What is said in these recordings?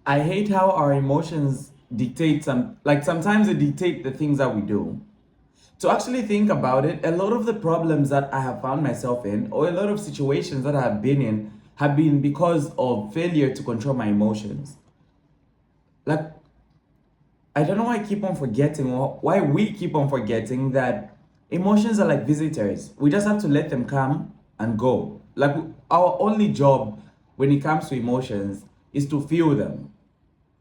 I hate how our emotions dictate sometimes they dictate the things that we do. To actually think about it, a lot of the problems that I have found myself in, or a lot of situations that I have been in, have been because of failure to control my emotions. Like, I don't know why I keep on forgetting, or why we keep on forgetting that emotions are like visitors. We just have to let them come and go. Like, our only job when it comes to emotions is to feel them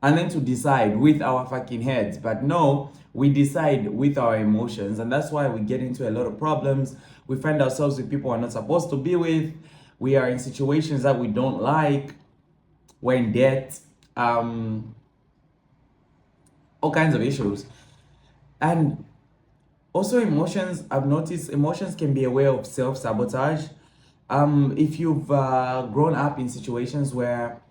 and then to decide with our fucking heads. But no, we decide with our emotions, and that's why we get into a lot of problems. We find ourselves with people we're not supposed to be with. We are in situations that we don't like. We're in debt. All kinds of issues. And also emotions, I've noticed emotions can be a way of self-sabotage. If you've grown up in situations where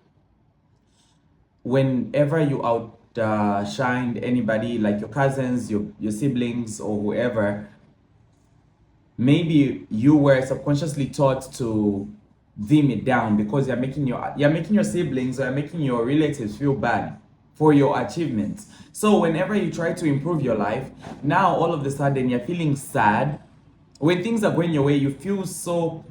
whenever you outshined anybody, like your cousins, your siblings, or whoever, maybe you were subconsciously taught to dim it down because you're making your siblings or you're making your relatives feel bad for your achievements. So whenever you try to improve your life, now all of a sudden you're feeling sad. When things are going your way, you feel so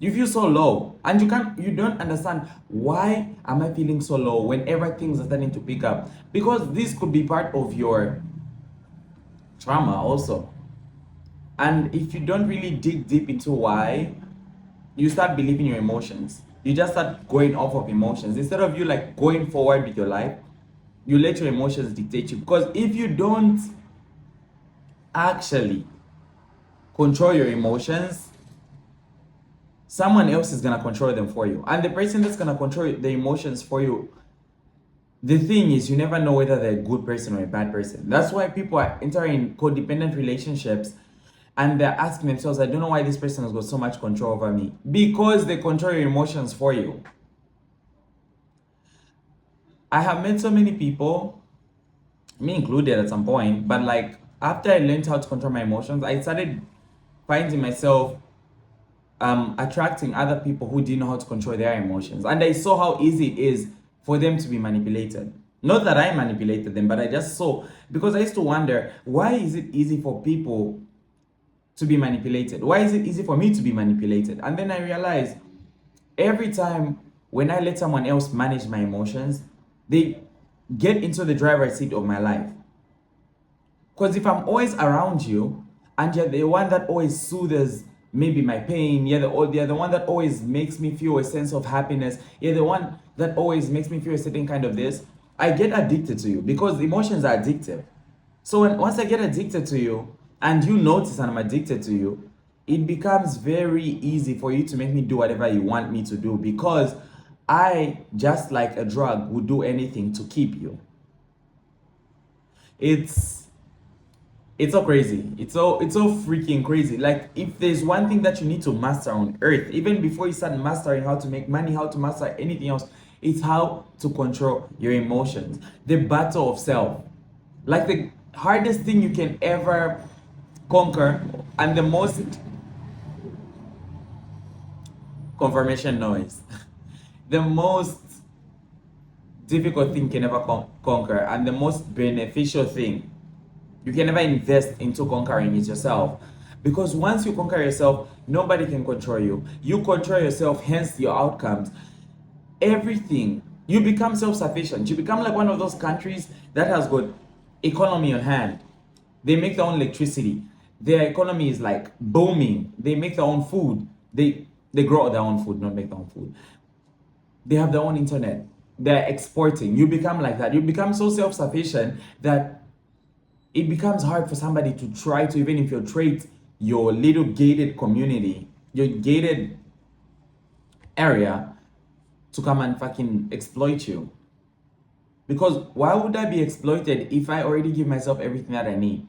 low, and you don't understand, why am I feeling so low whenever things are starting to pick up? Because this could be part of your trauma also. And if you don't really dig deep into why, you start believing your emotions. You just start going off of emotions instead of you like going forward with your life. You let your emotions dictate you, because if you don't actually control your emotions, someone else is gonna control them for you. And the person that's gonna control the emotions for you, the thing is, you never know whether they're a good person or a bad person. That's why people are entering codependent relationships and they're asking themselves, I don't know why this person has got so much control over me. Because they control your emotions for you. I have met so many people, me included at some point, but like after I learned how to control my emotions, I started finding myself attracting other people who didn't know how to control their emotions. And I saw how easy it is for them to be manipulated. Not that I manipulated them, but I just saw, because I used to wonder, why is it easy for people to be manipulated? Why is it easy for me to be manipulated? And then I realized every time when I let someone else manage my emotions, they get into the driver's seat of my life. Because if I'm always around you and you're the one that always soothes maybe my pain, you're the one that always makes me feel a sense of happiness, you're the one that always makes me feel a certain kind of this, I get addicted to you because emotions are addictive. So once I get addicted to you and you notice and I'm addicted to you, it becomes very easy for you to make me do whatever you want me to do, because I, just like a drug, would do anything to keep you. It's it's so crazy. It's so freaking crazy. Like, if there's one thing that you need to master on earth, even before you start mastering how to make money, how to master anything else, it's how to control your emotions. The battle of self. Like, the hardest thing you can ever conquer, and the most confirmation noise. The most difficult thing you can ever conquer, and the most beneficial thing you can never invest into conquering is yourself. Because once you conquer yourself, nobody can control you. You control yourself, hence your outcomes. Everything. You become self-sufficient. You become like one of those countries that has got economy on hand. They make their own electricity. Their economy is like booming. They make their own food. They grow their own food, not make their own food. They have their own internet. They're exporting. You become like that. You become so self-sufficient that it becomes hard for somebody to try to even infiltrate your little gated community, your gated area, to come and fucking exploit you. Because why would I be exploited if I already give myself everything that I need?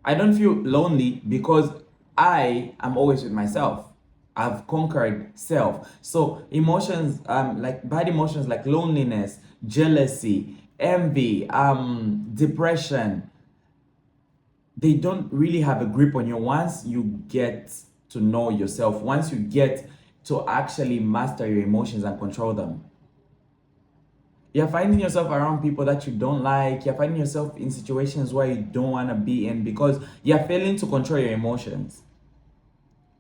I don't feel lonely because I am always with myself. I've conquered self. So emotions, like bad emotions like loneliness, jealousy, envy, depression, they don't really have a grip on you once you get to know yourself, once you get to actually master your emotions and control them. You're finding yourself around people that you don't like. You're finding yourself in situations where you don't want to be in because you're failing to control your emotions.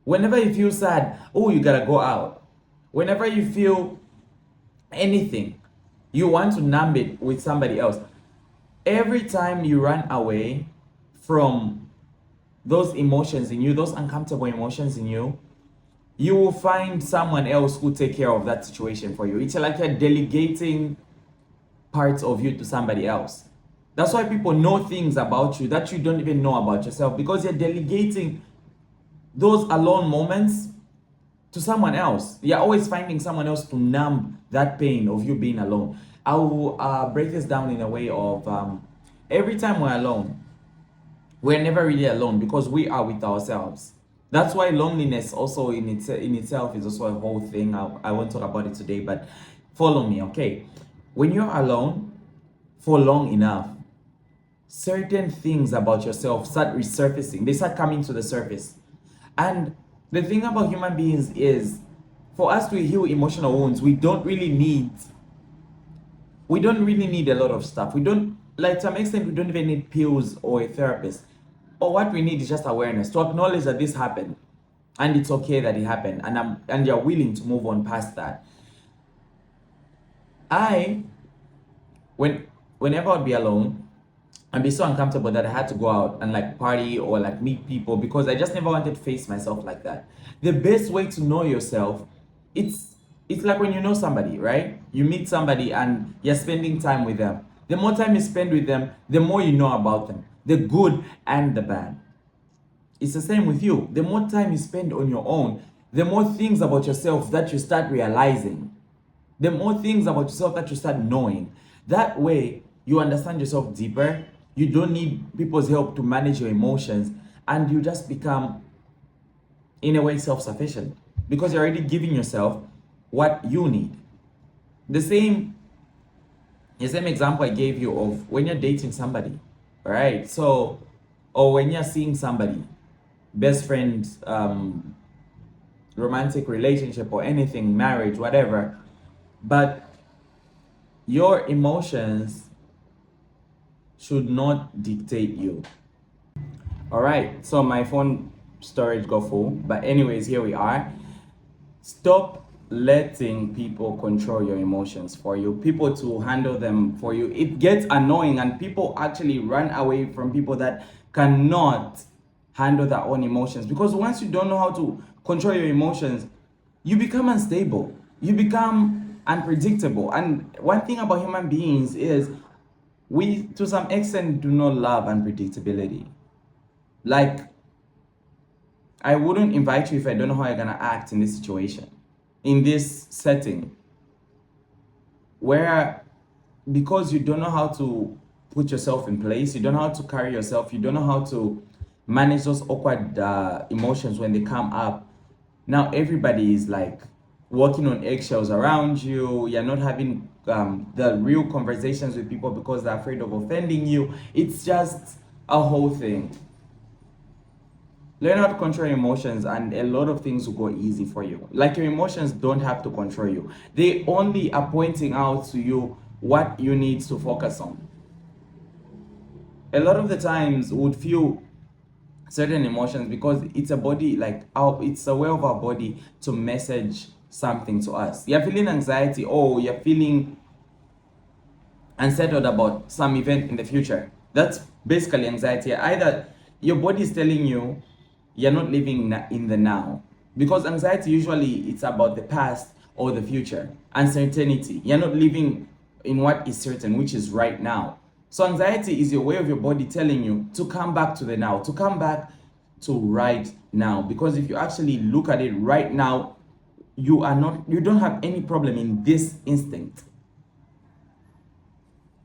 Whenever you feel sad, oh, you gotta go out. Whenever you feel anything, you want to numb it with somebody else. Every time you run away from those emotions in you, those uncomfortable emotions in you, you will find someone else who take care of that situation for you. It's like you're delegating parts of you to somebody else. That's why people know things about you that you don't even know about yourself, because you're delegating those alone moments to someone else. You're always finding someone else to numb that pain of you being alone. I will break this down in a way of every time we're alone, we're never really alone because we are with ourselves. That's why loneliness also in itself is also a whole thing. I won't talk about it today, but follow me, okay? When you're alone for long enough, certain things about yourself start resurfacing. They start coming to the surface. And the thing about human beings is, for us to heal emotional wounds, we don't really need a lot of stuff. We don't, like, to some extent, we don't even need pills or a therapist. Or what we need is just awareness to acknowledge that this happened, and it's okay that it happened, and you're willing to move on past that. Whenever I'd be alone, I'd be so uncomfortable that I had to go out and like party or like meet people because I just never wanted to face myself like that. The best way to know yourself, it's like when you know somebody, right? You meet somebody and you're spending time with them. The more time you spend with them, the more you know about them, the good and the bad. It's the same with you. The more time you spend on your own, the more things about yourself that you start realizing, the more things about yourself that you start knowing. That way, you understand yourself deeper. You don't need people's help to manage your emotions, and you just become, in a way, self-sufficient because you're already giving yourself what you need. The same example I gave you of when you're dating somebody, right? So, or when you're seeing somebody, best friend, romantic relationship or anything, marriage, whatever, but your emotions should not dictate you. All right, so my phone storage got full, but anyways, here we are. Stop letting people control your emotions for you, people to handle them for you. It gets annoying, and people actually run away from people that cannot handle their own emotions, because once you don't know how to control your emotions, you become unstable, you become unpredictable. And one thing about human beings is we, to some extent, do not love unpredictability. Like, I wouldn't invite you if I don't know how you're gonna act in this situation, in this setting, where because you don't know how to put yourself in place, you don't know how to carry yourself, you don't know how to manage those awkward emotions when they come up. Now everybody is like walking on eggshells around you. You're not having the real conversations with people because they're afraid of offending you. It's just a whole thing. Learn how to control your emotions, and a lot of things will go easy for you. Like, your emotions don't have to control you. They only are pointing out to you what you need to focus on. A lot of the times we would feel certain emotions because it's a body, like it's a way of our body to message something to us. You're feeling anxiety, or you're feeling unsettled about some event in the future. That's basically anxiety. Either your body is telling you you're not living in the now, because anxiety usually it's about the past or the future. Uncertainty, you're not living in what is certain, which is right now. So anxiety is your way of your body telling you to come back to the now, to come back to right now. Because if you actually look at it right now, you don't have any problem in this instinct.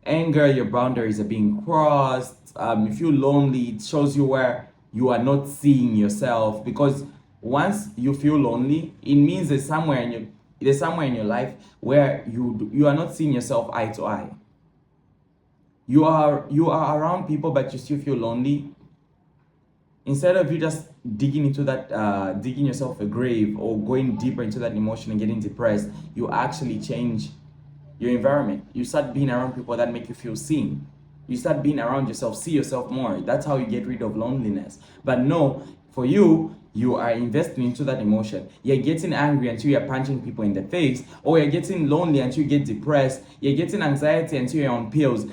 Anger, your boundaries are being crossed. You feel lonely, it shows you where you are not seeing yourself, because once you feel lonely, it means there's somewhere in your life where you are not seeing yourself eye to eye. You are around people, but you still feel lonely. Instead of you just digging into that, digging yourself a grave or going deeper into that emotion and getting depressed, you actually change your environment. You start being around people that make you feel seen. You start being around yourself, see yourself more. That's how you get rid of loneliness. But no, for you, you are investing into that emotion. You're getting angry until you're punching people in the face, or you're getting lonely until you get depressed. You're getting anxiety until you're on pills,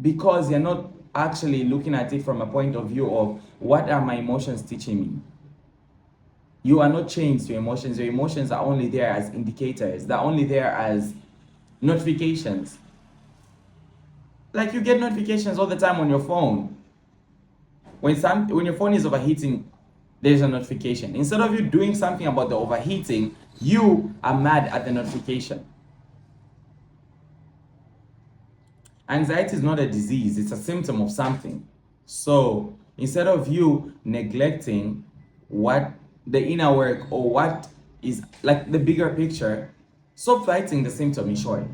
because you're not actually looking at it from a point of view of what are my emotions teaching me. You are not chained to emotions. Your emotions are only there as indicators. They're only there as notifications. Like, you get notifications all the time on your phone. When your phone is overheating, there's a notification. Instead of you doing something about the overheating, you are mad at the notification. Anxiety is not a disease, it's a symptom of something. So instead of you neglecting what the inner work, or what is like the bigger picture, stop fighting the symptom, in short.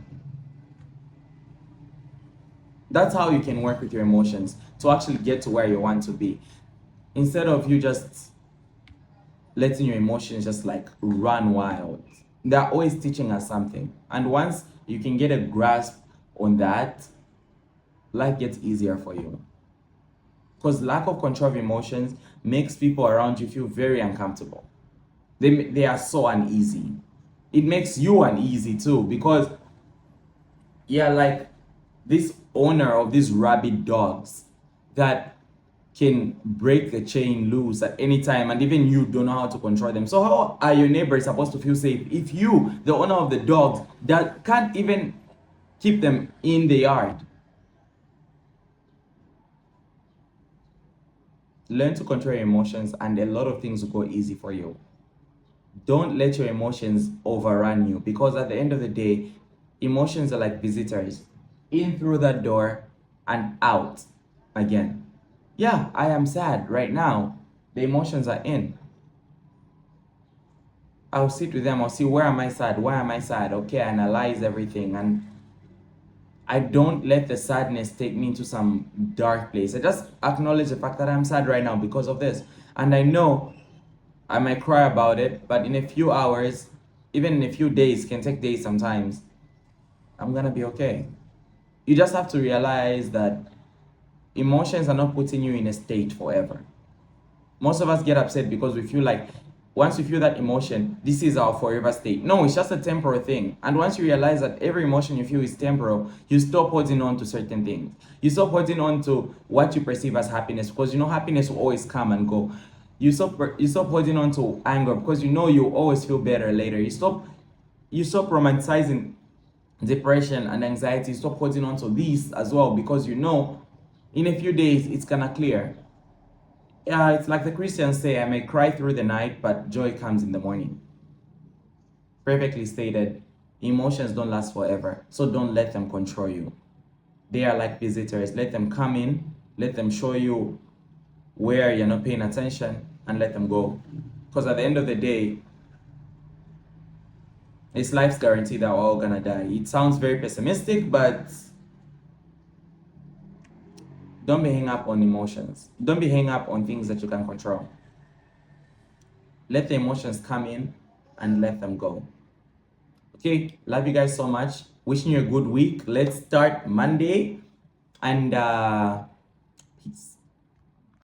That's how you can work with your emotions to actually get to where you want to be. Instead of you just letting your emotions just like run wild. They're always teaching us something. And once you can get a grasp on that, life gets easier for you. Because lack of control of emotions makes people around you feel very uncomfortable. They are so uneasy. It makes you uneasy too, because you're like this owner of these rabid dogs that can break the chain loose at any time, and even you don't know how to control them. So how are your neighbors supposed to feel safe if you, the owner of the dogs, that can't even keep them in the yard? Learn to control your emotions, and a lot of things will go easy for you. Don't let your emotions overrun you, because at the end of the day, emotions are like visitors, in through that door and out again. Yeah, I am sad right now. The emotions are in. I'll sit with them. I'll see, where am I sad? Why am I sad? Okay, I analyze everything, and I don't let the sadness take me into some dark place. I just acknowledge the fact that I'm sad right now because of this. And I know I might cry about it, but in a few hours, even in a few days, can take days sometimes, I'm gonna be okay. You just have to realize that emotions are not putting you in a state forever. Most of us get upset because we feel like once we feel that emotion, this is our forever state. No, it's just a temporal thing. And once you realize that every emotion you feel is temporal, you stop holding on to certain things. You stop holding on to what you perceive as happiness, because you know happiness will always come and go. You stop holding on to anger, because you know you'll always feel better later. You stop romanticizing depression and anxiety. Stop holding on to these as well, because you know in a few days it's gonna clear. Yeah, it's like the Christians say, I may cry through the night, but joy comes in the morning. Perfectly stated. Emotions don't last forever, so don't let them control you. They are like visitors. Let them come in, let them show you where you're not paying attention, and let them go. Because at the end of the day, it's life's guarantee that we're all gonna die. It sounds very pessimistic, but don't be hung up on emotions. Don't be hung up on things that you can control. Let the emotions come in and let them go. Okay, love you guys so much. Wishing you a good week. Let's start Monday, and peace.